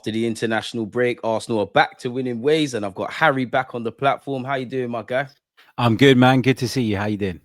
After the international break, Arsenal are back to winning ways, and I've got Harry back on the platform. How you doing, my guy? I'm good, man. Good to see you. How you doing?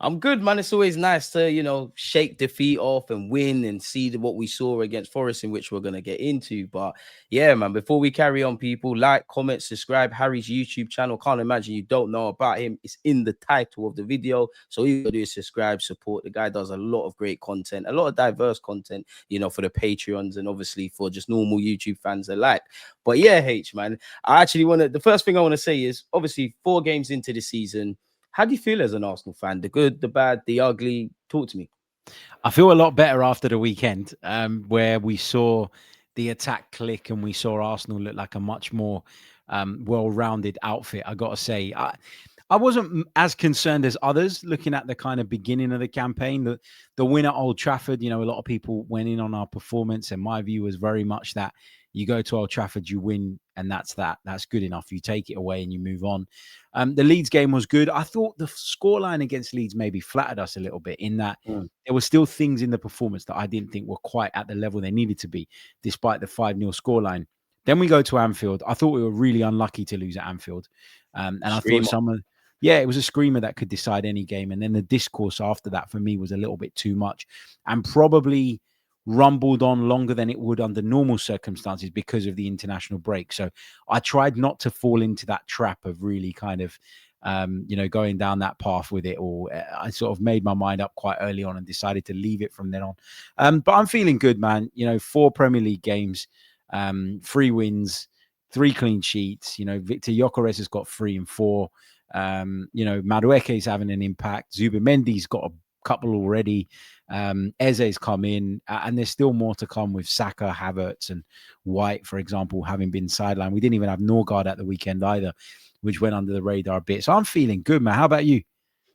I'm good, man. It's always nice to, shake defeat off and win and see what we saw against Forest, in which we're going to get into. But yeah, man, before we carry on, people, like, comment, subscribe. Harry's YouTube channel. Can't imagine you don't know about him. It's in the title of the video. So all you gotta do is subscribe, support. The guy does a lot of great content, a lot of diverse content, for the Patreons and obviously for just normal YouTube fans alike. But yeah, man, the first thing I want to say is obviously 4 games into the season. How do you feel as an Arsenal fan? The good, the bad, the ugly? Talk to me. I feel a lot better after the weekend, where we saw the attack click and we saw Arsenal look like a much more well-rounded outfit. I got to say, I wasn't as concerned as others looking at the kind of beginning of the campaign. The win at Old Trafford, a lot of people went in on our performance, and my view was very much that you go to Old Trafford, you win, and that's that. That's good enough. You take it away and you move on. The Leeds game was good. I thought the scoreline against Leeds maybe flattered us a little bit in that there were still things in the performance that I didn't think were quite at the level they needed to be, despite the 5-0 scoreline. Then we go to Anfield. I thought we were really unlucky to lose at Anfield. And I thought it was a screamer that could decide any game. And then the discourse after that for me was a little bit too much and probably rumbled on longer than it would under normal circumstances because of the international break. So I tried not to fall into that trap of really kind of, going down that path with it. Or I sort of made my mind up quite early on and decided to leave it from then on. But I'm feeling good, man. 4 Premier League games, 3 wins, 3 clean sheets. Viktor Gyökeres has got 3 and 4. Madueke is having an impact. Zubimendi's got a couple already. Eze's come in, and there's still more to come with Saka, Havertz, and White, for example, having been sidelined. We didn't even have Norgard at the weekend either, which went under the radar a bit. So I'm feeling good, man. How about you?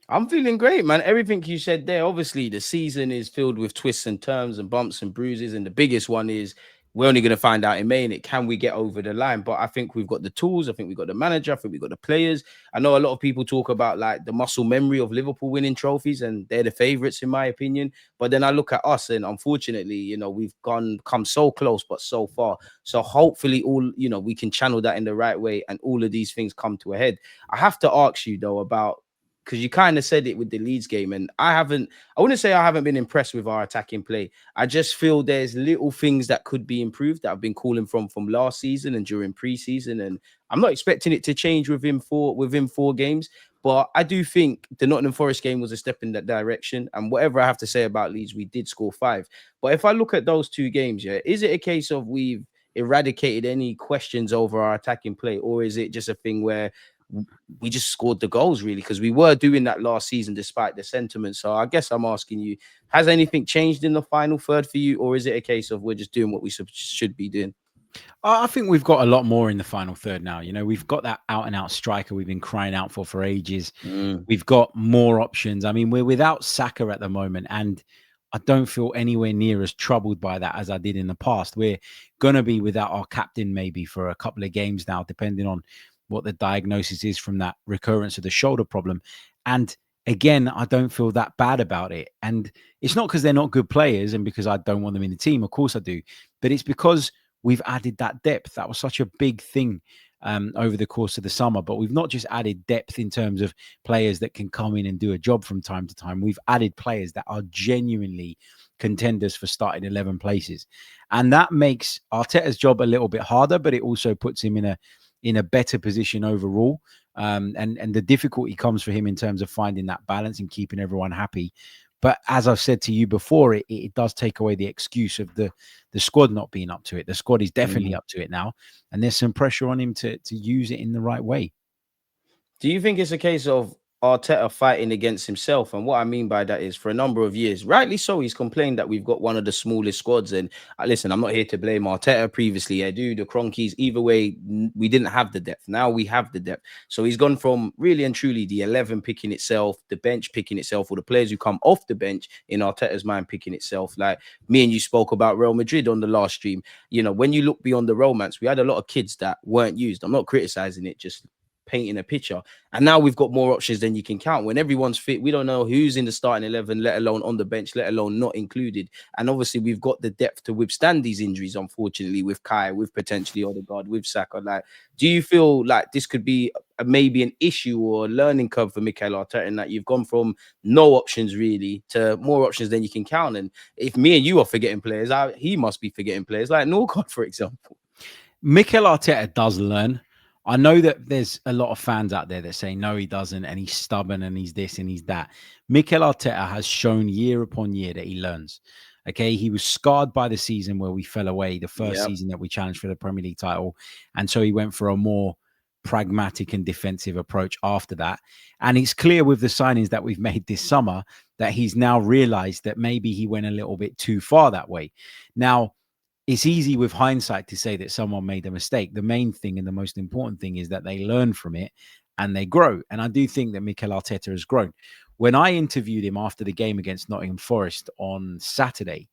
I'm feeling great, man. Everything you said there, obviously, the season is filled with twists and turns and bumps and bruises. And the biggest one is we're only going to find out in May, and it can we get over the line? But I think we've got the tools. I think we've got the manager. I think we've got the players. I know a lot of people talk about like the muscle memory of Liverpool winning trophies, and they're the favorites, in my opinion. But then I look at us, and unfortunately, we've come so close, but so far. So hopefully, we can channel that in the right way, and all of these things come to a head. I have to ask you, though, about, because you kind of said it with the Leeds game, and I wouldn't say I haven't been impressed with our attacking play. I just feel there's little things that could be improved that I've been calling from last season and during preseason, and I'm not expecting it to change within 4 games. But I do think the Nottingham Forest game was a step in that direction. And whatever I have to say about Leeds, we did score 5. But if I look at those 2 games, is it a case of we've eradicated any questions over our attacking play, or is it just a thing where we just scored the goals, really? Because we were doing that last season despite the sentiment. So I guess I'm asking you, has anything changed in the final third for you, or is it a case of we're just doing what we should be doing? I think we've got a lot more in the final third now. We've got that out-and-out striker we've been crying out for ages. We've got more options. I mean, we're without Saka at the moment, and I don't feel anywhere near as troubled by that as I did in the past. We're going to be without our captain maybe for a couple of games now, depending on what the diagnosis is from that recurrence of the shoulder problem. And again, I don't feel that bad about it. And it's not because they're not good players and because I don't want them in the team. Of course I do. But it's because we've added that depth. That was such a big thing over the course of the summer. But we've not just added depth in terms of players that can come in and do a job from time to time. We've added players that are genuinely contenders for starting 11 places. And that makes Arteta's job a little bit harder, but it also puts him in a better position overall. And the difficulty comes for him in terms of finding that balance and keeping everyone happy. But as I've said to you before, it does take away the excuse of the squad not being up to it. The squad is definitely up to it now. And there's some pressure on him to use it in the right way. Do you think it's a case of Arteta fighting against himself? And what I mean by that is, for a number of years, rightly so, he's complained that we've got one of the smallest squads. And listen, I'm not here to blame Arteta previously. I do, the Cronkies. Either way, we didn't have the depth. Now we have the depth. So he's gone from really and truly the 11 picking itself, the bench picking itself, or the players who come off the bench in Arteta's mind picking itself. Like me and you spoke about Real Madrid on the last stream. When you look beyond the romance, we had a lot of kids that weren't used. I'm not criticizing it, just painting a picture. And now we've got more options than you can count. When everyone's fit, we don't know who's in the starting 11, let alone on the bench, let alone not included. And obviously, we've got the depth to withstand these injuries, unfortunately, with Kai, with potentially ODEGAARD, with Saka. Like, do you feel like this could be maybe an issue or a learning curve for Mikel Arteta, in that you've gone from no options really to more options than you can count? And if me and you are forgetting players, he must be forgetting players like Norcott, for example. Mikel Arteta does learn. I know that there's a lot of fans out there that say, no, he doesn't, and he's stubborn, and he's this, and he's that. Mikel Arteta has shown year upon year that he learns. Okay, he was scarred by the season where we fell away, the first season that we challenged for the Premier League title. And so he went for a more pragmatic and defensive approach after that. And it's clear with the signings that we've made this summer that he's now realized that maybe he went a little bit too far that way. Now, it's easy with hindsight to say that someone made a mistake. The main thing and the most important thing is that they learn from it and they grow. And I do think that Mikel Arteta has grown. When I interviewed him after the game against Nottingham Forest on Saturday,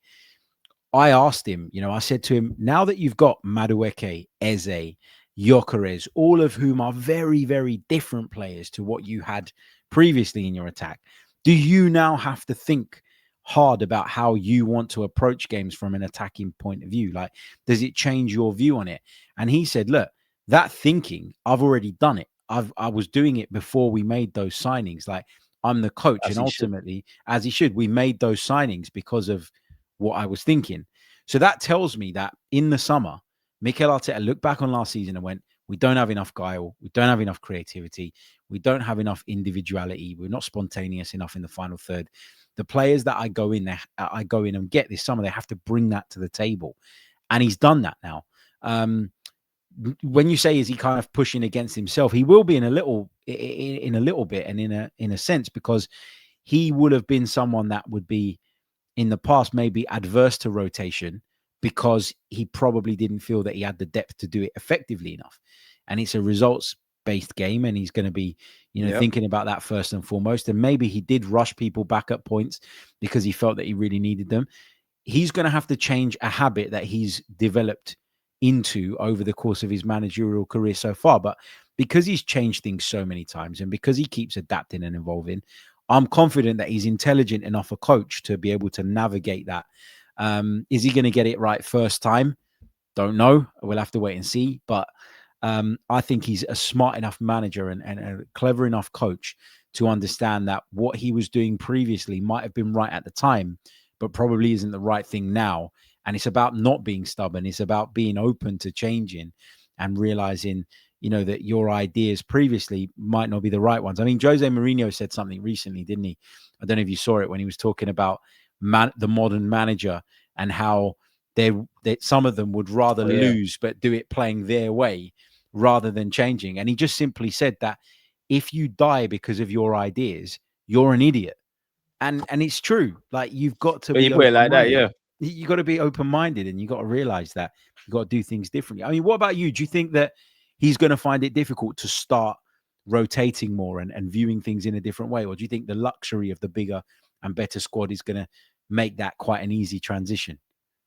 I asked him, I said to him, now that you've got Madueke, Eze, Gyökeres, all of whom are very, very different players to what you had previously in your attack, do you now have to think hard about how you want to approach games from an attacking point of view? Like, does it change your view on it? And he said, look, that thinking, I've already done it. I was doing it before we made those signings. Like, I'm the coach, As and ultimately, as he should, we made those signings because of what I was thinking. So that tells me that in the summer, Mikel Arteta looked back on last season and went, we don't have enough guile. We don't have enough creativity. We don't have enough individuality. We're not spontaneous enough in the final third. The players that I go in and get this summer, they have to bring that to the table. And he's done that now. When you say, is he kind of pushing against himself? He will be in a little bit and in a sense, because he would have been someone that would be in the past maybe adverse to rotation because he probably didn't feel that he had the depth to do it effectively enough. And it's a results-based game, and he's going to be, thinking about that first and foremost. And maybe he did rush people back at points because he felt that he really needed them. He's going to have to change a habit that he's developed into over the course of his managerial career so far. But because he's changed things so many times and because he keeps adapting and evolving, I'm confident that he's intelligent enough a coach to be able to navigate that. Is he going to get it right first time? Don't know. We'll have to wait and see. But I think he's a smart enough manager and a clever enough coach to understand that what he was doing previously might have been right at the time, but probably isn't the right thing now. And it's about not being stubborn. It's about being open to changing and realizing, that your ideas previously might not be the right ones. I mean, Jose Mourinho said something recently, didn't he? I don't know if you saw it when he was talking about the modern manager and how some of them would rather lose but do it playing their way rather than changing. And he just simply said that if you die because of your ideas, you're an idiot. And it's true. Like, you've got to be Like that, yeah. You got to be open-minded, and you got to realize that you got to do things differently. I mean, what about you? Do you think that he's going to find it difficult to start rotating more and viewing things in a different way? Or do you think the luxury of the bigger and better squad is going to make that quite an easy transition?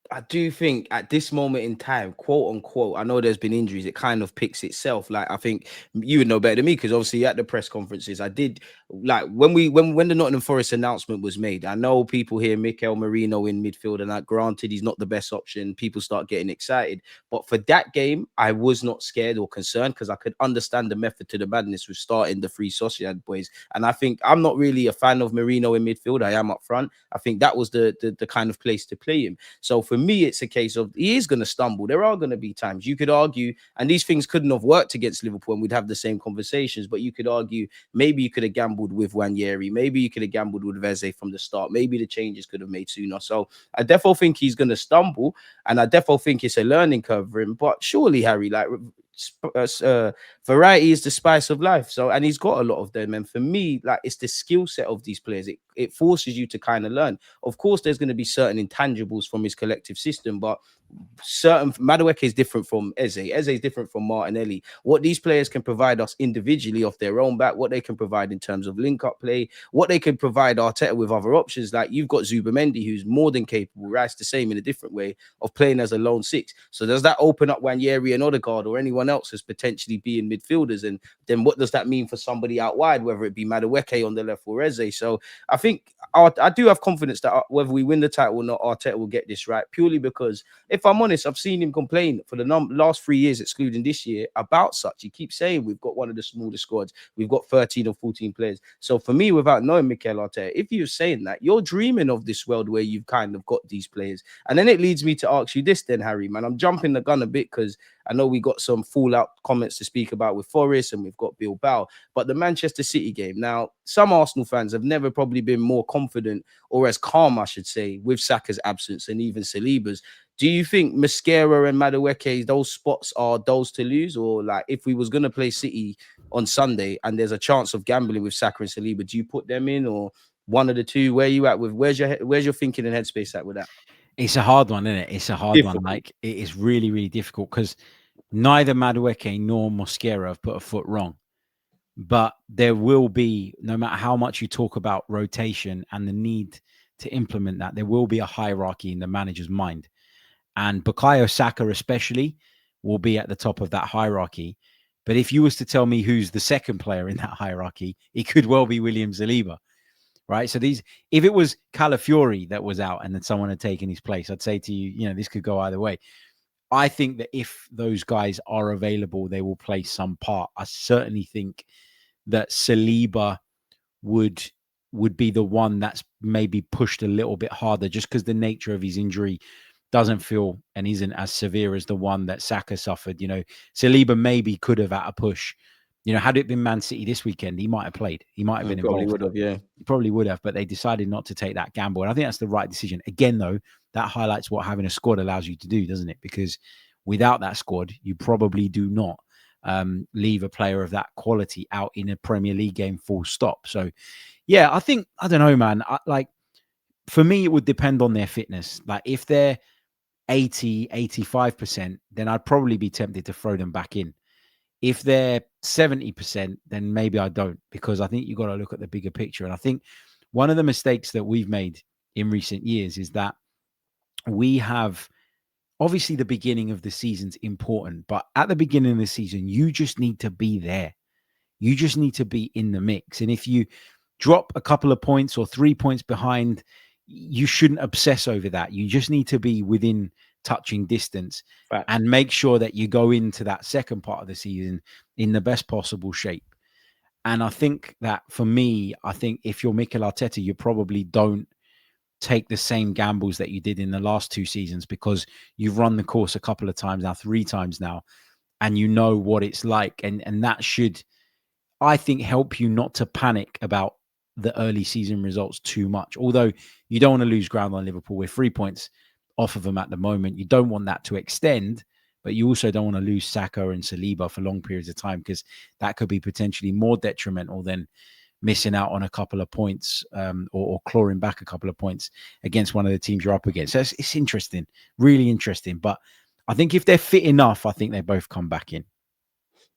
I do think at this moment in time, quote unquote, I know there's been injuries, it kind of picks itself. Like, I think you would know better than me, because obviously at the press conferences, I did, like, when the Nottingham Forest announcement was made, I know people hear Mikel Merino in midfield, and granted, he's not the best option. People start getting excited. But for that game, I was not scared or concerned, because I could understand the method to the madness with starting the three Sociedad boys. And I think I'm not really a fan of Merino in midfield. I am up front. I think that was the kind of place to play him. So for me, it's a case of he is going to stumble. There are going to be times you could argue, and these things couldn't have worked against Liverpool, and we'd have the same conversations, but you could argue maybe you could have gambled with NWANERI, maybe you could have gambled with Eze from the start, maybe the changes could have made sooner. So I definitely think he's going to stumble, and I definitely think it's a learning curve for him. But surely, Harry, like, variety is the spice of life. So, and he's got a lot of them. And for me, like, it's the skill set of these players. It forces you to kind of learn. Of course, there's going to be certain intangibles from his collective system, but certain Madueke is different from Eze. Eze is different from Martinelli. What these players can provide us individually off their own back, what they can provide in terms of link-up play, what they can provide Arteta with other options. Like you've got Zubamendi, who's more than capable, Rice the same in a different way, of playing as a lone six. So does that open up Nwaneri and Odegaard or anyone else as potentially being midfielders? And then what does that mean for somebody out wide, whether it be Madueke on the left or Eze? So I think I do have confidence that whether we win the title or not, Arteta will get this right, purely because if I'm honest, I've seen him complain for the last 3 years, excluding this year, about such. He keeps saying we've got one of the smallest squads. We've got 13 or 14 players. So for me, without knowing Mikel Arteta, if you're saying that, you're dreaming of this world where you've kind of got these players. And then it leads me to ask you this then, Harry, man. I'm jumping the gun a bit because I know we got some fallout comments to speak about with Forest and we've got Bilbao. But the Manchester City game, now, some Arsenal fans have never probably been more confident or as calm, I should say, with Saka's absence and even Saliba's. Do you think Mosquera and Madueke, those spots are those to lose? Or like if we was going to play City on Sunday and there's a chance of gambling with Saka and Saliba, do you put them in or one of the two? Where you at with where's your thinking and headspace at with that? It's a hard one, isn't it? It's a hard one. Like it is really, really difficult because neither Madueke nor Mosquera have put a foot wrong. But there will be, no matter how much you talk about rotation and the need to implement that, there will be a hierarchy in the manager's mind. And Bukayo Saka especially will be at the top of that hierarchy. But if you was to tell me who's the second player in that hierarchy, it could well be William Saliba, right? So if it was Calafiori that was out and then someone had taken his place, I'd say to you, this could go either way. I think that if those guys are available, they will play some part. I certainly think that Saliba would be the one that's maybe pushed a little bit harder just because the nature of his injury doesn't feel and isn't as severe as the one that Saka suffered. Saliba maybe could have at a push. Had it been Man City this weekend, he might have played. He might have been involved. Probably would have, yeah. He probably would have, but they decided not to take that gamble. And I think that's the right decision. Again, though, that highlights what having a squad allows you to do, doesn't it? Because without that squad, you probably do not leave a player of that quality out in a Premier League game full stop. So, yeah, I don't know, man. For me, it would depend on their fitness. Like if they're 80, 85%, then I'd probably be tempted to throw them back in. If they're 70%, then maybe I don't, because I think you've got to look at the bigger picture. And I think one of the mistakes that we've made in recent years is that we have, obviously the beginning of the season's important, but at the beginning of the season, you just need to be there. You just need to be in the mix. And if you drop a couple of points or 3 points behind, you shouldn't obsess over that. You just need to be within touching distance and make sure that you go into that second part of the season in the best possible shape. And I think that for me, if you're Mikel Arteta, you probably don't take the same gambles that you did in the last 2 seasons because you've run the course a couple of times now, 3 times now, and you know what it's like. And that should, I think, help you not to panic about the early season results too much. Although you don't want to lose ground on Liverpool. We're 3 points off of them at the moment. You don't want that to extend, but you also don't want to lose Saka and Saliba for long periods of time because that could be potentially more detrimental than missing out on a couple of points or clawing back a couple of points against one of the teams you're up against. So it's interesting, really interesting. But I think if they're fit enough, I think they both come back in.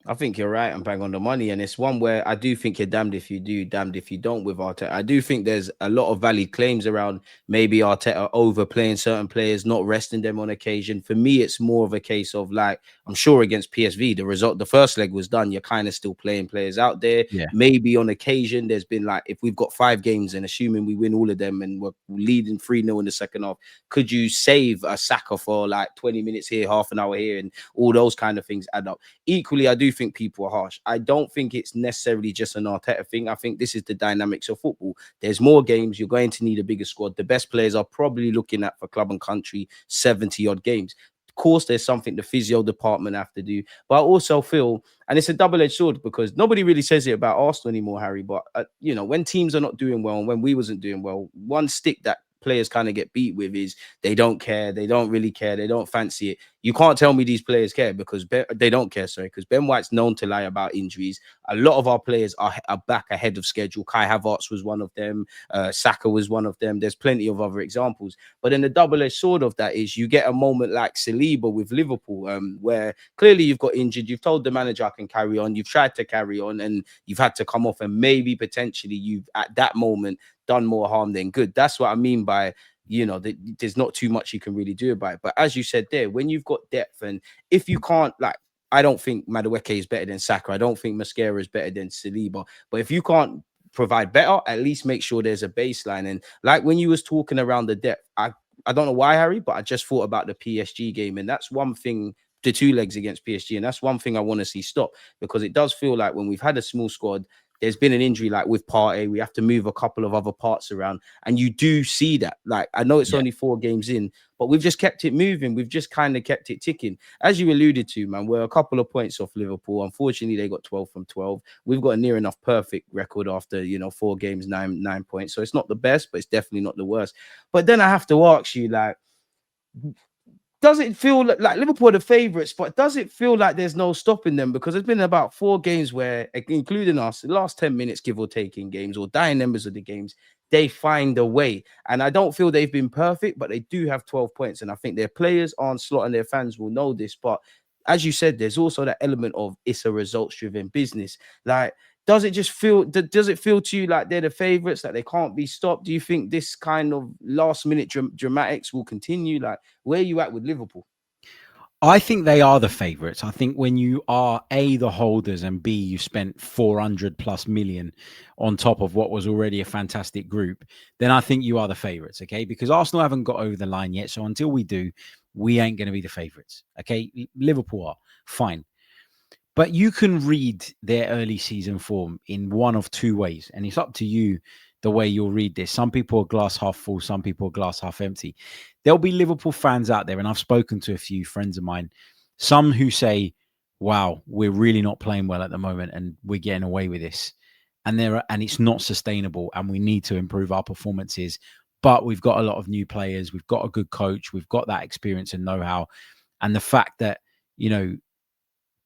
I think you're right and bang on the money. And it's one where I do think you're damned if you do, damned if you don't with Arteta. I do think there's a lot of valid claims around maybe Arteta overplaying certain players, not resting them on occasion. For me, it's more of a case of like, I'm sure against PSV, the first leg was done. You're kind of still playing players out there. Yeah. Maybe on occasion, there's been like, if we've got 5 games and assuming we win all of them and we're leading 3-0 in the second half, could you save a Saka for like 20 minutes here, half an hour here, and all those kind of things add up? Equally, I do think people are harsh. I don't think it's necessarily just an Arteta thing. I think this is the dynamics of football. There's more games. You're going to need a bigger squad. The best players are probably looking at, for club and country, 70 odd games. Of course, there's something the physio department have to do, but I also feel, and it's a double-edged sword because nobody really says it about Arsenal anymore, Harry, but when teams are not doing well and when we wasn't doing well, one stick that players kind of get beat with is they don't care, they don't really care, they don't fancy it. You can't tell me these players care because they don't care, sorry, because Ben White's known to lie about injuries. A lot of our players are back ahead of schedule. Kai Havertz was one of them. Saka was one of them. There's plenty of other examples. But then the double-edged sword of that is you get a moment like Saliba with Liverpool, where clearly you've got injured. You've told the manager I can carry on. You've tried to carry on, and you've had to come off, and maybe potentially you've at that moment done more harm than good. That's what I mean by, there's not too much you can really do about it. But as you said there, when you've got depth, and if you can't, like, I don't think Madueke is better than Saka. I don't think Mascara is better than Saliba. But if you can't provide better, at least make sure there's a baseline. And like when you was talking around the depth, I don't know why, Harry, but I just thought about the PSG game. And that's one thing, the two legs against PSG. And that's one thing I want to see stop, because it does feel like when we've had a small squad, there's been an injury like with Partey, we have to move a couple of other parts around. And you do see that. Like, I know it's only 4 games in, but we've just kept it moving. We've just kind of kept it ticking. As you alluded to, man, we're a couple of points off Liverpool. Unfortunately, they got 12 from 12. We've got a near enough perfect record after, 4 games, 9 points. So it's not the best, but it's definitely not the worst. But then I have to ask you, like, does it feel like Liverpool are the favourites, but does it feel like there's no stopping them? Because there's been about 4 games where, including us, the last 10 minutes, give or take, in games or dying numbers of the games, they find a way. And I don't feel they've been perfect, but they do have 12 points. And I think their players on slot and their fans will know this. But as you said, there's also that element of it's a results-driven business. Like, does it feel to you like they're the favourites, that they can't be stopped? Do you think this kind of last-minute dramatics will continue? Like, where are you at with Liverpool? I think they are the favourites. I think when you are A, the holders, and B, you spent 400 plus million on top of what was already a fantastic group, then I think you are the favourites, okay? Because Arsenal haven't got over the line yet. So until we do, we ain't going to be the favourites, okay? Liverpool are, fine. But you can read their early season form in one of 2 ways. And it's up to you the way you'll read this. Some people are glass half full, some people are glass half empty. There'll be Liverpool fans out there, and I've spoken to a few friends of mine, some who say, wow, we're really not playing well at the moment and we're getting away with this. And it's not sustainable, and we need to improve our performances. But we've got a lot of new players. We've got a good coach. We've got that experience and know-how. And the fact that,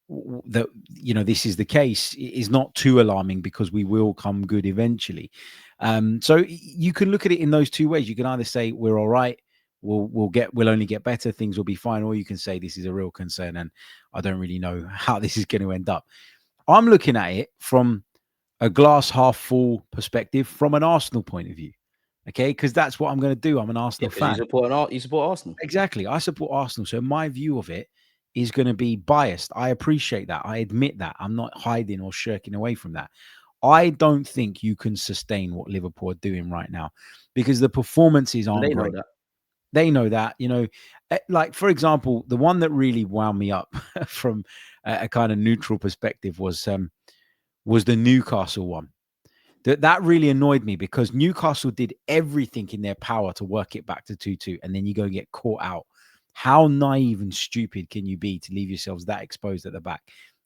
this is the case is not too alarming, because we will come good eventually. So you can look at it in those 2 ways. You can either say we're all right, we'll only get better, things will be fine, or you can say this is a real concern and I don't really know how this is going to end up. I'm looking at it from a glass half full perspective, from an Arsenal point of view, okay? Because that's what I'm going to do. I'm an Arsenal fan. You support Arsenal. Exactly. I support Arsenal. So my view of it is going to be biased. I appreciate that. I admit that. I'm not hiding or shirking away from that. I don't think you can sustain what Liverpool are doing right now, because the performances aren't great. They know that, like, for example, the one that really wound me up from a kind of neutral perspective was the Newcastle one. That really annoyed me, because Newcastle did everything in their power to work it back to 2-2, and then you go get caught out. How naive and stupid can you be to leave yourselves that exposed at the back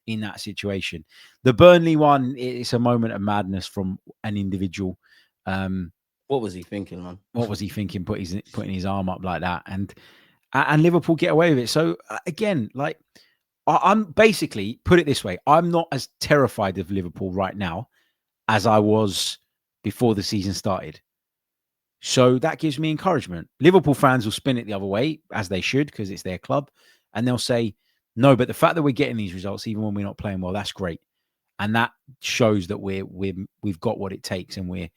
in that situation? The Burnley one, it's a moment of madness from an individual. What was he thinking, man? What was he thinking, putting his arm up like that? And Liverpool get away with it. So again, like, I'm basically, put it this way, I'm not as terrified of Liverpool right now as I was before the season started. So that gives me encouragement. Liverpool fans will spin it the other way, as they should, because it's their club. And they'll say, no, but the fact that we're getting these results, even when we're not playing well, that's great. And that shows that we've got what it takes, and we're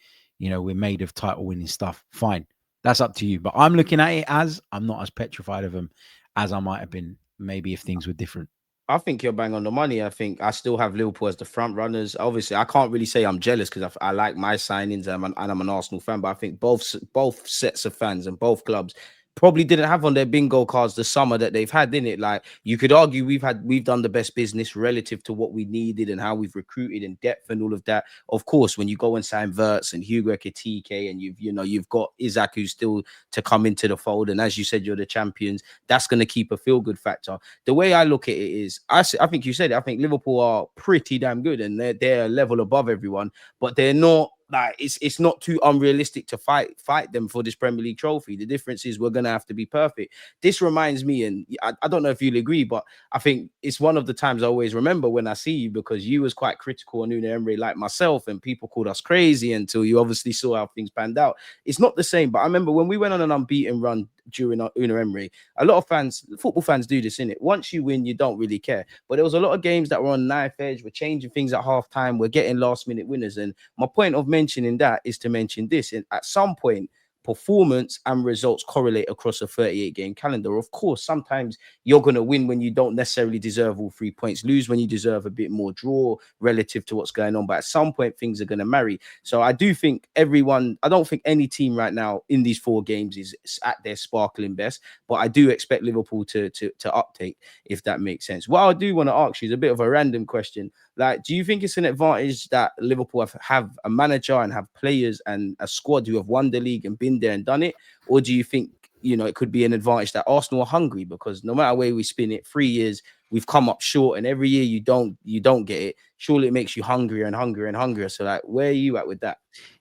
made of title winning stuff. Fine. That's up to you. But I'm looking at it as, I'm not as petrified of them as I might have been maybe if things were different. I think you're bang on the money. I think I still have Liverpool as the front runners. Obviously, I can't really say I'm jealous, because I like my signings, and I'm an Arsenal fan. But I think both sets of fans and both clubs probably didn't have on their bingo cards the summer that they've had, in it. Like, you could argue we've done the best business relative to what we needed and how we've recruited in depth and all of that. Of course, when you go and sign Wirtz and Hugo Ekitike, and you've got Isaac, who's still to come into the fold, and as you said, you're the champions, that's going to keep a feel-good factor. The way I look at it is, I think you said it, I think Liverpool are pretty damn good, and they're a level above everyone, but they're not like it's not too unrealistic to fight them for this Premier League trophy. The difference is we're gonna have to be perfect. This reminds me, and I don't know if you'll agree, but I think it's one of the times I always remember when I see you, because you was quite critical on Unai Emery like myself, and people called us crazy until you obviously saw how things panned out. It's not the same, but I remember when we went on an unbeaten run during Unai Emery, a lot of fans, football fans do this, innit? Once you win, you don't really care. But there was a lot of games that were on knife edge, we're changing things at half time, we're getting last minute winners. And my point of mentioning that is to mention this. And at some point, performance and results correlate across a 38 game calendar. Of course, sometimes you're going to win when you don't necessarily deserve all 3 points, lose when you deserve a bit more, draw relative to what's going on. But at some point, things are going to marry. So I do think I don't think any team right now in these 4 games is at their sparkling best, but I do expect Liverpool to uptake, if that makes sense. What I do want to ask you is a bit of a random question. Like, do you think it's an advantage that Liverpool have a manager and have players and a squad who have won the league and been there and done it? Or do you think, it could be an advantage that Arsenal are hungry? Because no matter where we spin it, 3 years, we've come up short, and every year you don't get it. Surely it makes you hungrier and hungrier and hungrier. So, like, where are you at with that?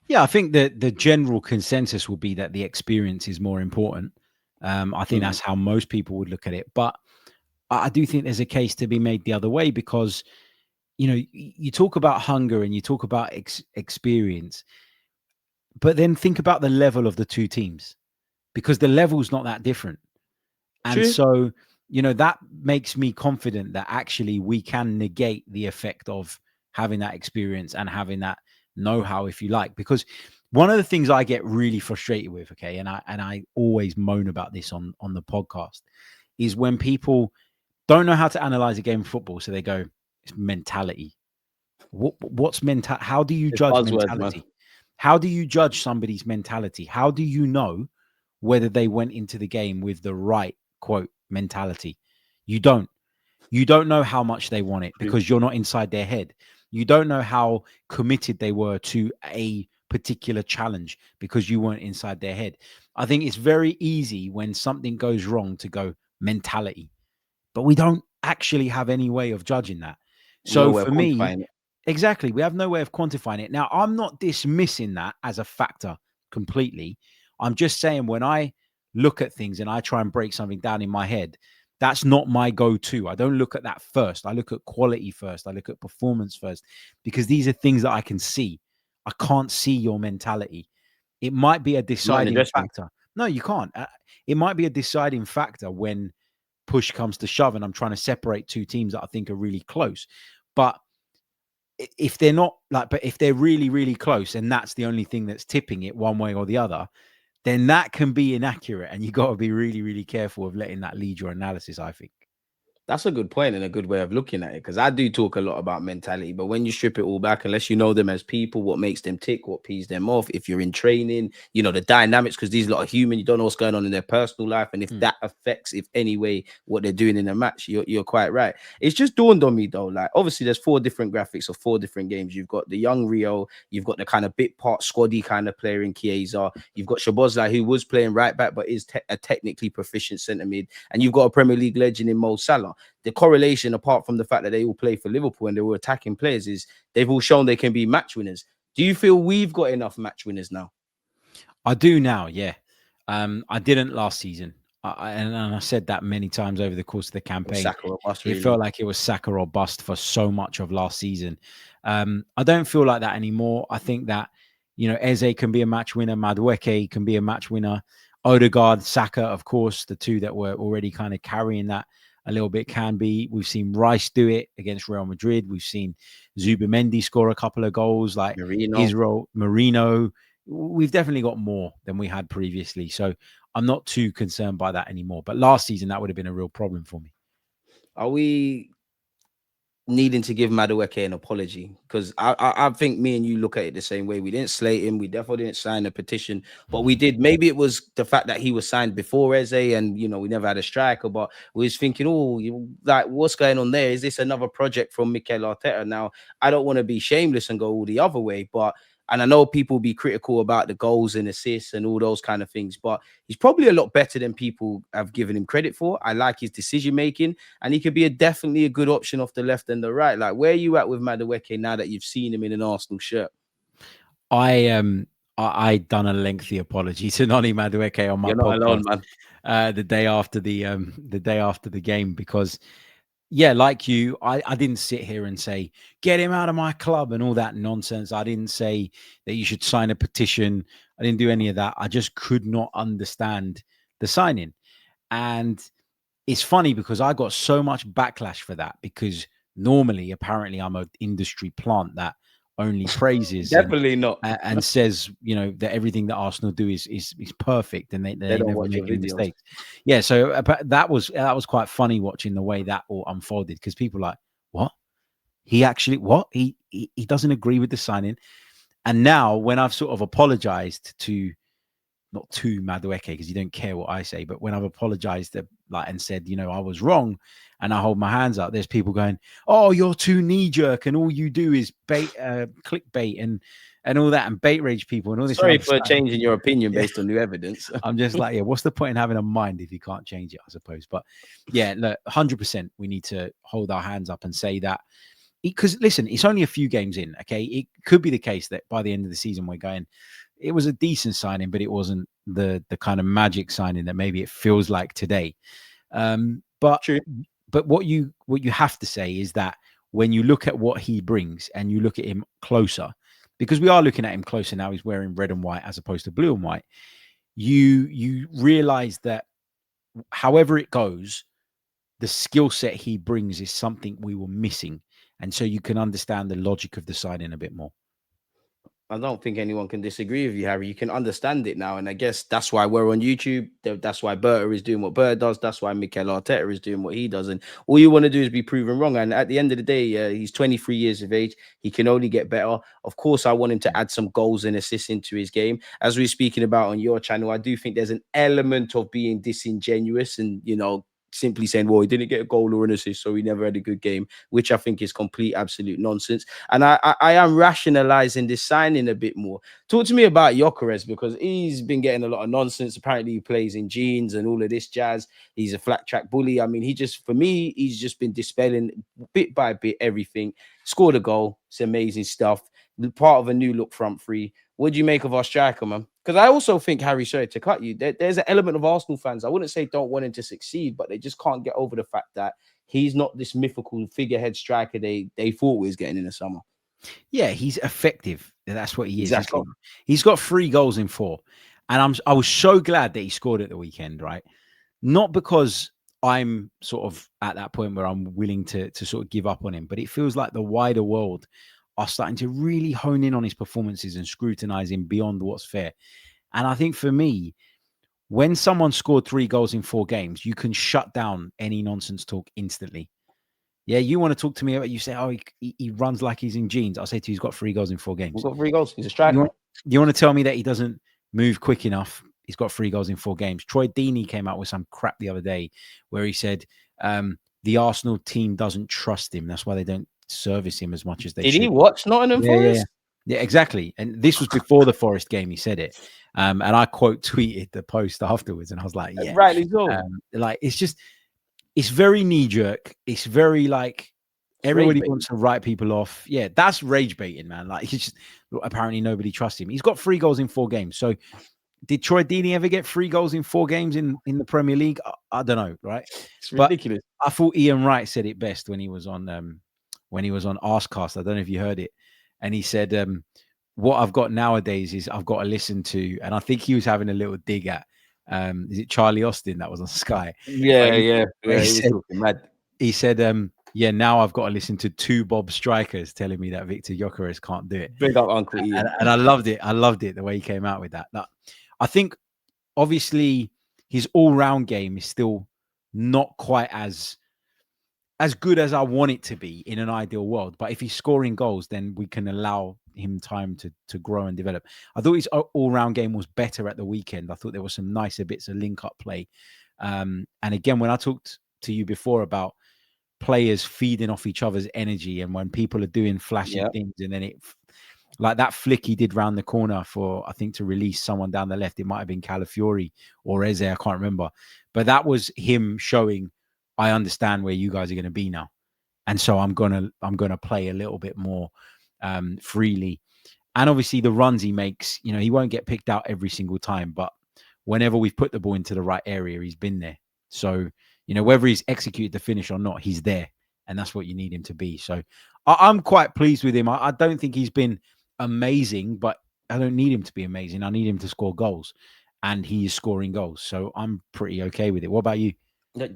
Yeah, I think that the general consensus will be that the experience is more important. I think that's how most people would look at it. But I do think there's a case to be made the other way, because you talk about hunger and you talk about experience, but then think about the level of the 2 teams, because the level's not that different. And True. so, that makes me confident that actually we can negate the effect of having that experience and having that know-how, if you like. Because one of the things I get really frustrated with, okay, and I always moan about this on the podcast, is when people don't know how to analyze a game of football. So they go, it's mentality. What's mental? How do you judge mentality? Man. How do you judge somebody's mentality? How do you know whether they went into the game with the right, quote, mentality? You don't. You don't know how much they want it, because you're not inside their head. You don't know how committed they were to a particular challenge, because you weren't inside their head. I think it's very easy when something goes wrong to go mentality, but we don't actually have any way of judging that. So for me, exactly, we have no way of quantifying it. Now, I'm not dismissing that as a factor completely. I'm just saying, when I look at things and I try and break something down in my head, that's not my go-to. I don't look at that first. I look at quality first. I look at performance first, because these are things that I can see. I can't see your mentality. It might be a deciding factor. No, you can't. It might be a deciding factor when push comes to shove and I'm trying to separate 2 teams that I think are really close. But if they're not but if they're really, really close, and that's the only thing that's tipping it one way or the other, then that can be inaccurate. And you got to be really, really careful of letting that lead your analysis, I think. That's a good point and a good way of looking at it, because I do talk a lot about mentality, but when you strip it all back, unless you know them as people, what makes them tick, what pees them off, if you're in training, the dynamics, because these lot are human, you don't know what's going on in their personal life, and if that affects, if any way, what they're doing in a match, you're quite right. It's just dawned on me though, like, obviously there's 4 different graphics of 4 different games. You've got the young Rio, you've got the kind of bit part squaddy kind of player in Chiesa, you've got Szoboszlai, who was playing right back but is a technically proficient centre mid, and you've got a Premier League legend in Mo Salah. The correlation, apart from the fact that they all play for Liverpool and they were attacking players, is they've all shown they can be match winners. Do you feel we've got enough match winners now? I do now, yeah. I didn't last season. And I said that many times over the course of the campaign. Saka or bust, really. It felt like it was Saka or bust for so much of last season. I don't feel like that anymore. I think that, Eze can be a match winner. Madueke can be a match winner. Odegaard, Saka, of course, the 2 that were already kind of carrying that a little bit can be. We've seen Rice do it against Real Madrid. We've seen Zubimendi score a couple of goals, like Israel, Marino. We've definitely got more than we had previously. So I'm not too concerned by that anymore. But last season, that would have been a real problem for me. Are we needing to give Madueke an apology? Because I think me and you look at it the same way. We didn't slate him. We definitely didn't sign a petition, but we did. Maybe it was the fact that he was signed before Eze, and we never had a striker. But we was thinking, like, what's going on there? Is this another project from Mikel Arteta? Now, I don't want to be shameless and go all the other way, but. And I know people be critical about the goals and assists and all those kind of things, but he's probably a lot better than people have given him credit for. I like his decision making, and he could be definitely a good option off the left and the right. Like, where are you at with Madueke now that you've seen him in an Arsenal shirt? I done a lengthy apology to Noni Madueke on my You're not podcast alone, man. the day after the game, because yeah, like you, I didn't sit here and say get him out of my club and all that nonsense. I didn't say that you should sign a petition. I didn't do any of that. I just could not understand the signing. And it's funny because I got so much backlash for that, because normally, apparently, I'm an industry plant that only praises Definitely not. and says, you know, that everything that Arsenal do is perfect and they They don't never watch make your any videos. mistakes. Yeah, so that was quite funny watching the way that all unfolded, because people are like, what? He actually what? He doesn't agree with the signing. And now when I've sort of apologized to, not to Madueke, because you don't care what I say, but when I've apologized and said, you know, I was wrong, and I hold my hands up, there's people going, oh, you're too knee jerk and all you do is clickbait and all that, and bait rage people and all this Sorry other for stuff. changing your opinion Yeah. based on new evidence. I'm just like, yeah, what's the point in having a mind if you can't change it, I suppose. But yeah, look, 100% we need to hold our hands up and say that, because listen, it's only a few games in. Okay, it could be the case that by the end of the season we're going, it was a decent signing, but it wasn't the kind of magic signing that maybe it feels like today. But True. what you have to say is that when you look at what he brings and you look at him closer, because we are looking at him closer now, he's wearing red and white as opposed to blue and white. You realize that however it goes, the skill set he brings is something we were missing. And so you can understand the logic of the signing a bit more. I don't think anyone can disagree with you, Harry. You can understand it now. And I guess that's why we're on YouTube. That's why Berta is doing what Berta does. That's why Mikel Arteta is doing what he does. And all you want to do is be proven wrong. And at the end of the day, he's 23 years of age. He can only get better. Of course, I want him to add some goals and assists into his game. As we're speaking about on your channel, I do think there's an element of being disingenuous and, you know, simply saying, well, he didn't get a goal or an assist, so he never had a good game, which I think is complete, absolute nonsense. And I am rationalizing this signing a bit more. Talk to me about Gyökeres, because he's been getting a lot of nonsense. Apparently, he plays in jeans and all of this jazz. He's a flat track bully. I mean, for me, he's just been dispelling bit by bit everything. Scored a goal. It's amazing stuff. Part of a new look front three. What do you make of our striker, man? Because I also think, Harry, sorry to cut you, there's an element of Arsenal fans, I wouldn't say don't want him to succeed, but they just can't get over the fact that he's not this mythical figurehead striker they thought we was getting in the summer. Yeah, he's effective. That's what he is. Exactly. He's got 3 goals in 4. And I was so glad that he scored at the weekend, right? Not because I'm sort of at that point where I'm willing to sort of give up on him, but it feels like the wider world are starting to really hone in on his performances and scrutinize him beyond what's fair. And I think for me, when someone scored 3 goals in 4 games, you can shut down any nonsense talk instantly. Yeah, you want to talk to me about, you say, oh, he runs like he's in jeans. I'll say to you, he's got 3 goals in 4 games. We've got 3 goals. He's a striker. You want to tell me that he doesn't move quick enough? He's got 3 goals in 4 games. Troy Deeney came out with some crap the other day where he said the Arsenal team doesn't trust him. That's why they don't service him as much as they should. Did he watch Nottingham Forest? Yeah, exactly. And this was before the Forest game. He said it. And I quote tweeted the post afterwards, and I was like, yeah. Rightly so. Like, it's very knee jerk. It's very like everybody wants to write people off. Yeah, that's rage baiting, man. Like, he's just, apparently nobody trusts him. He's got 3 goals in 4 games. So did Troy Deeney ever get 3 goals in 4 games in the Premier League? I don't know, right? It's ridiculous. But I thought Ian Wright said it best when he was on Arscast. I don't know if you heard it. And he said, what I've got nowadays is I've got to listen to, and I think he was having a little dig at, is it Charlie Austin that was on Sky? Yeah. He said, yeah, now I've got to listen to 2 Bob strikers telling me that Viktor Gyökeres can't do it. Big up Uncle Ian. And I loved it. I loved it, the way he came out with that. Now, I think, obviously, his all-round game is still not quite as good as I want it to be in an ideal world. But if he's scoring goals, then we can allow him time to grow and develop. I thought his all-round game was better at the weekend. I thought there were some nicer bits of link-up play. And again, when I talked to you before about players feeding off each other's energy, and when people are doing flashy things, and then it, like that flick he did round the corner for, I think, to release someone down the left. It might have been Calafiori or Eze, I can't remember. But that was him showing, I understand where you guys are going to be now. And so I'm gonna play a little bit more freely. And obviously the runs he makes, you know, he won't get picked out every single time, but whenever we've put the ball into the right area, he's been there. So, you know, whether he's executed the finish or not, he's there. And that's what you need him to be. So I'm quite pleased with him. I don't think he's been amazing, but I don't need him to be amazing. I need him to score goals. And he is scoring goals. So I'm pretty okay with it. What about you?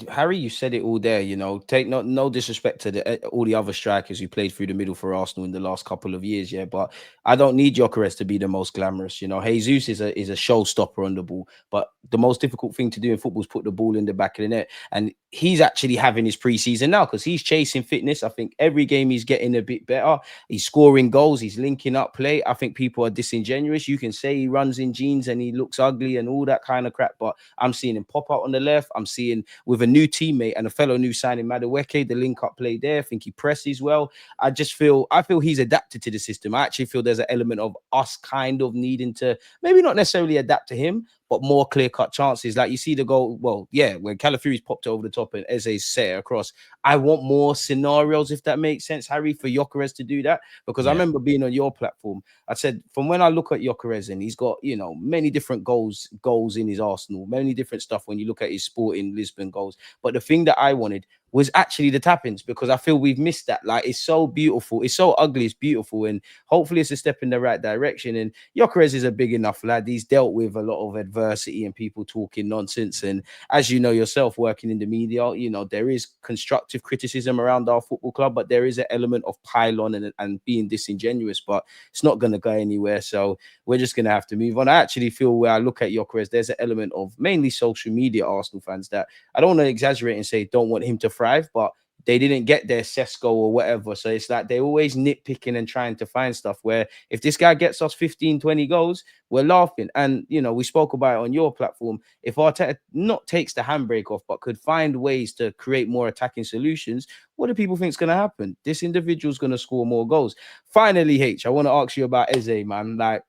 Harry, you said it all there. You know, take no disrespect to all the other strikers who played through the middle for Arsenal in the last couple of years. Yeah, but I don't need Gyökeres to be the most glamorous. You know, Jesus is a showstopper on the ball, but the most difficult thing to do in football is put the ball in the back of the net. And he's actually having his preseason now because he's chasing fitness. I think every game he's getting a bit better. He's scoring goals. He's linking up play. I think people are disingenuous. You can say he runs in jeans and he looks ugly and all that kind of crap, but I'm seeing him pop out on the left. I'm seeing with a new teammate and a fellow new signing, Madueke, the link up play there. I think he presses well. I feel he's adapted to the system. I actually feel there's an element of us kind of needing to maybe not necessarily adapt to him, but more clear-cut chances. Like you see the goal, well, yeah, when Calafiori's popped over the top and Eze set it across. I want more scenarios, if that makes sense, Harry, for Gyökeres to do that. Because I remember being on your platform, I said, from when I look at Gyökeres and he's got, you know, many different goals in his arsenal, many different stuff when you look at his Sporting Lisbon goals. But the thing that I wanted was actually the tap-ins, because I feel we've missed that. Like, it's so beautiful. It's so ugly. It's beautiful. And hopefully it's a step in the right direction. And Gyökeres is a big enough lad. He's dealt with a lot of adversity and people talking nonsense. And as you know yourself, working in the media, you know, there is constructive criticism around our football club, but there is an element of pylon and being disingenuous, but it's not going to go anywhere. So we're just going to have to move on. I actually feel where I look at Gyökeres, there's an element of mainly social media Arsenal fans that I don't want to exaggerate and say don't want him to thrive, but they didn't get their Sesko or whatever. So it's like they're always nitpicking and trying to find stuff where if this guy gets us 15, 20 goals, we're laughing. And, you know, we spoke about it on your platform. If Arteta not takes the handbrake off, but could find ways to create more attacking solutions, what do people think is going to happen? This individual's going to score more goals. Finally, I want to ask you about Eze, man. Like,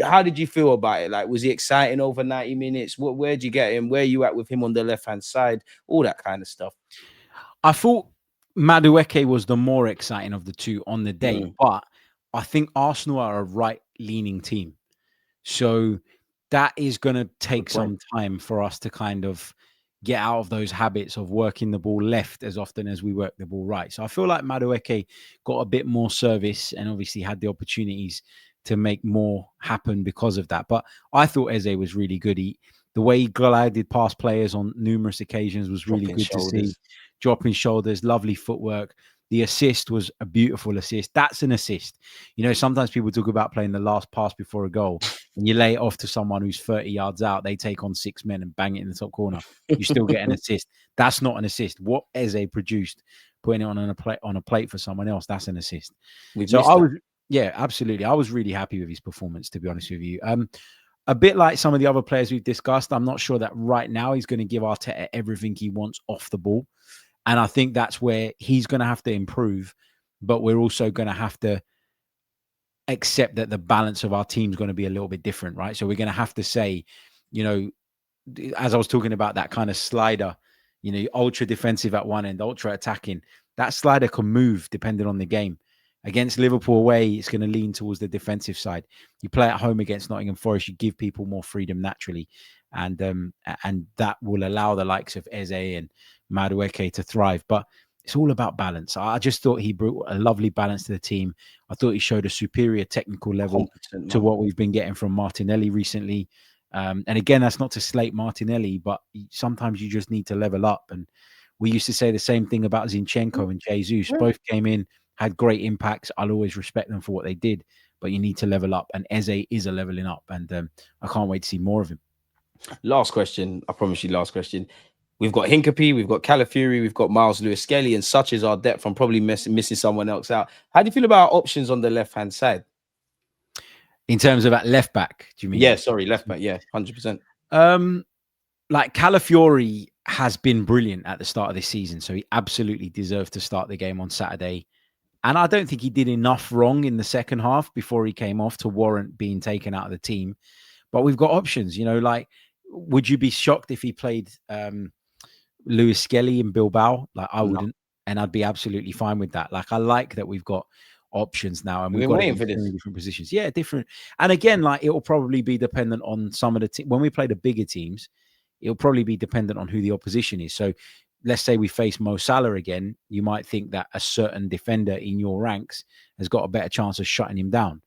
how did you feel about it? Like, was he exciting over 90 minutes? Where'd you get him? Where you at with him on the left-hand side? All that kind of stuff. I thought Madueke was the more exciting of the two on the day, but I think Arsenal are a right-leaning team. So that is going to take some time for us to kind of get out of those habits of working the ball left as often as we work the ball right. So I feel like Madueke got a bit more service and obviously had the opportunities to make more happen because of that. But I thought Eze was really good. The way he glided past players on numerous occasions was really good to see. Dropping shoulders, lovely footwork. The assist was a beautiful assist. That's an assist. You know, sometimes people talk about playing the last pass before a goal and you lay it off to someone who's 30 yards out. They take on 6 men and bang it in the top corner. You still get an assist. That's not an assist. What Eze produced, putting it on a plate for someone else, that's an assist. Yeah, absolutely. I was really happy with his performance, to be honest with you. A bit like some of the other players we've discussed, I'm not sure that right now he's going to give Arteta everything he wants off the ball. And I think that's where he's going to have to improve. But we're also going to have to accept that the balance of our team is going to be a little bit different, right? So we're going to have to say, you know, as I was talking about that kind of slider, you know, ultra defensive at one end, ultra attacking, that slider can move depending on the game. Against Liverpool away, it's going to lean towards the defensive side. You play at home against Nottingham Forest, you give people more freedom naturally. And that will allow the likes of Eze and Madueke to thrive. But it's all about balance. I just thought he brought a lovely balance to the team. I thought he showed a superior technical level to what we've been getting from Martinelli recently. And again, that's not to slate Martinelli, but sometimes you just need to level up. And we used to say the same thing about Zinchenko and Jesus. Both came in, had great impacts. I'll always respect them for what they did, but you need to level up. And Eze is a leveling up. And I can't wait to see more of him. Last question. I promise you, last question. We've got Hincapie, we've got Calafiori, we've got Miles Lewis-Skelly, and such is our depth. I'm probably missing someone else out. How do you feel about options on the left-hand side? In terms of at left back, do you mean? Yeah, sorry, left back. Yeah, 100%. Like Calafiori has been brilliant at the start of this season, so he absolutely deserved to start the game on Saturday. And I don't think he did enough wrong in the second half before he came off to warrant being taken out of the team. But we've got options, you know, like, would you be shocked if he played Lewis Skelly in Bilbao? Like, I wouldn't. And I'd be absolutely fine with that. Like, I like that we've got options now, and We've we've been got it waiting in for so this. many different positions. Yeah, different. And again, like, it will probably be dependent on some of the when we play the bigger teams. It'll probably be dependent on who the opposition is. So let's say we face Mo Salah again, you might think that a certain defender in your ranks has got a better chance of shutting him down.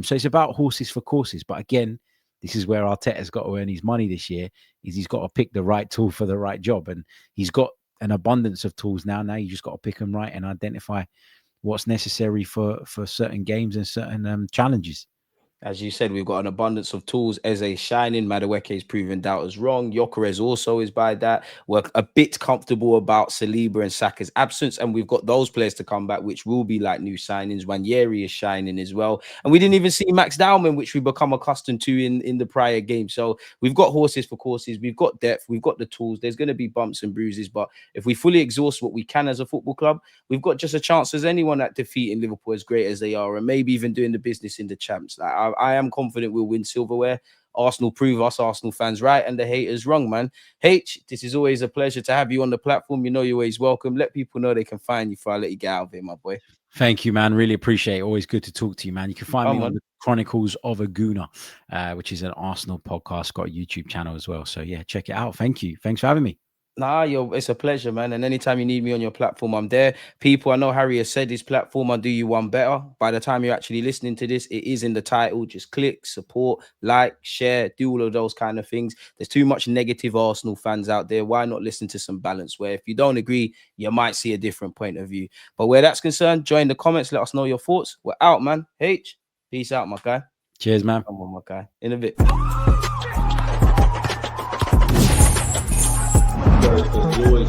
So it's about horses for courses. But again, this is where Arteta's got to earn his money this year, is he's got to pick the right tool for the right job. And he's got an abundance of tools now. Now you just got to pick them right and identify what's necessary for certain games and certain challenges. As you said, we've got an abundance of tools. Eze shining. Madueke is proving doubters wrong. Gyökeres also is by that. We're a bit comfortable about Saliba and Saka's absence, and we've got those players to come back, which will be like new signings. NWANERI is shining as well. And we didn't even see Max Dowman, which we become accustomed to in the prior game. So we've got horses for courses. We've got depth. We've got the tools. There's going to be bumps and bruises. But if we fully exhaust what we can as a football club, we've got just a chance as anyone at defeating Liverpool, as great as they are, and maybe even doing the business in the champs. Like, I am confident we'll win silverware. Arsenal prove us Arsenal fans right and the haters wrong, man. H, this is always a pleasure to have you on the platform. You know you're always welcome. Let people know they can find you before I let you get out of here, my boy. Thank you, man. Really appreciate it. Always good to talk to you, man. You can find me on on the Chronicles of a Gooner, which is an Arsenal podcast. Got a YouTube channel as well. So yeah, check it out. Thank you. Thanks for having me. Nah, it's a pleasure, man. And anytime you need me on your platform, I'm there. People, I know Harry has said his platform, I'll do you one better. By the time you're actually listening to this, it is in the title. Just click, support, like, share, do all of those kind of things. There's too much negative Arsenal fans out there. Why not listen to some balance? Where if you don't agree, you might see a different point of view. But where that's concerned, join the comments. Let us know your thoughts. We're out, man. H, peace out, my guy. Cheers, man. Come on, my guy. In a bit. Always